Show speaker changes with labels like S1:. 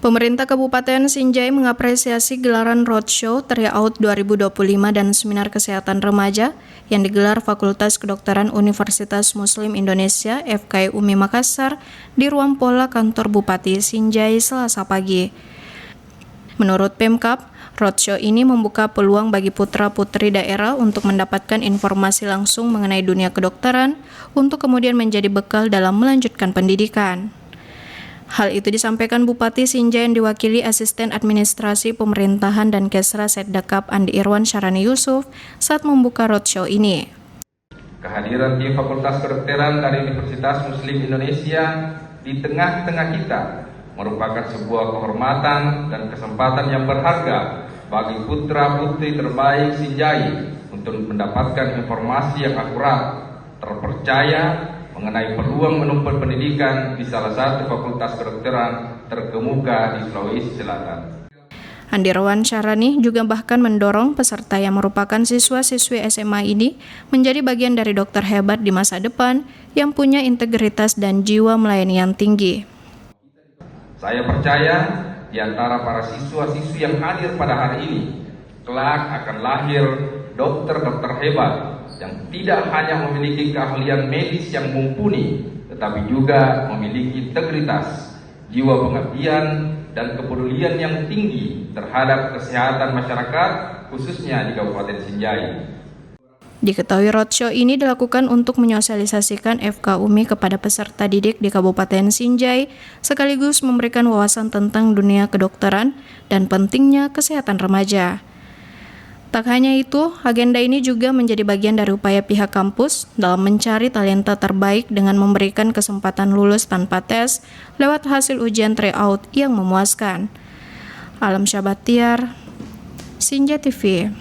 S1: Pemerintah Kabupaten Sinjai mengapresiasi gelaran Roadshow Tryout 2025 dan Seminar Kesehatan Remaja yang digelar Fakultas Kedokteran Universitas Muslim Indonesia FKI UMI Makassar di ruang pola kantor Bupati Sinjai Selasa pagi. Menurut Pemkab, Roadshow ini membuka peluang bagi putra-putri daerah untuk mendapatkan informasi langsung mengenai dunia kedokteran untuk kemudian menjadi bekal dalam melanjutkan pendidikan. Hal itu disampaikan Bupati Sinjai yang diwakili Asisten Administrasi Pemerintahan dan Kesra Setdakap Andi Irwan Syarani Yusuf saat membuka roadshow ini.
S2: Kehadiran tim Fakultas Kedokteran dari Universitas Muslim Indonesia di tengah-tengah kita merupakan sebuah kehormatan dan kesempatan yang berharga bagi putra-putri terbaik Sinjai untuk mendapatkan informasi yang akurat, terpercaya, mengenai peluang menempuh pendidikan di salah satu fakultas kedokteran terkemuka di Sulawesi Selatan.
S1: Andi Irwan Syarani juga bahkan mendorong peserta yang merupakan siswa-siswi SMA ini menjadi bagian dari dokter hebat di masa depan yang punya integritas dan jiwa melayani yang tinggi.
S2: Saya percaya di antara para siswa-siswi yang hadir pada hari ini, kelak akan lahir dokter-dokter hebat yang tidak hanya memiliki keahlian medis yang mumpuni, tetapi juga memiliki integritas, jiwa pengabdian, dan kepedulian yang tinggi terhadap kesehatan masyarakat, khususnya di Kabupaten Sinjai.
S1: Diketahui roadshow ini dilakukan untuk menyosialisasikan FK UMI kepada peserta didik di Kabupaten Sinjai, sekaligus memberikan wawasan tentang dunia kedokteran dan pentingnya kesehatan remaja. Tak hanya itu, agenda ini juga menjadi bagian dari upaya pihak kampus dalam mencari talenta terbaik dengan memberikan kesempatan lulus tanpa tes lewat hasil ujian tryout yang memuaskan. Alam Syabatiar, Sinjai TV.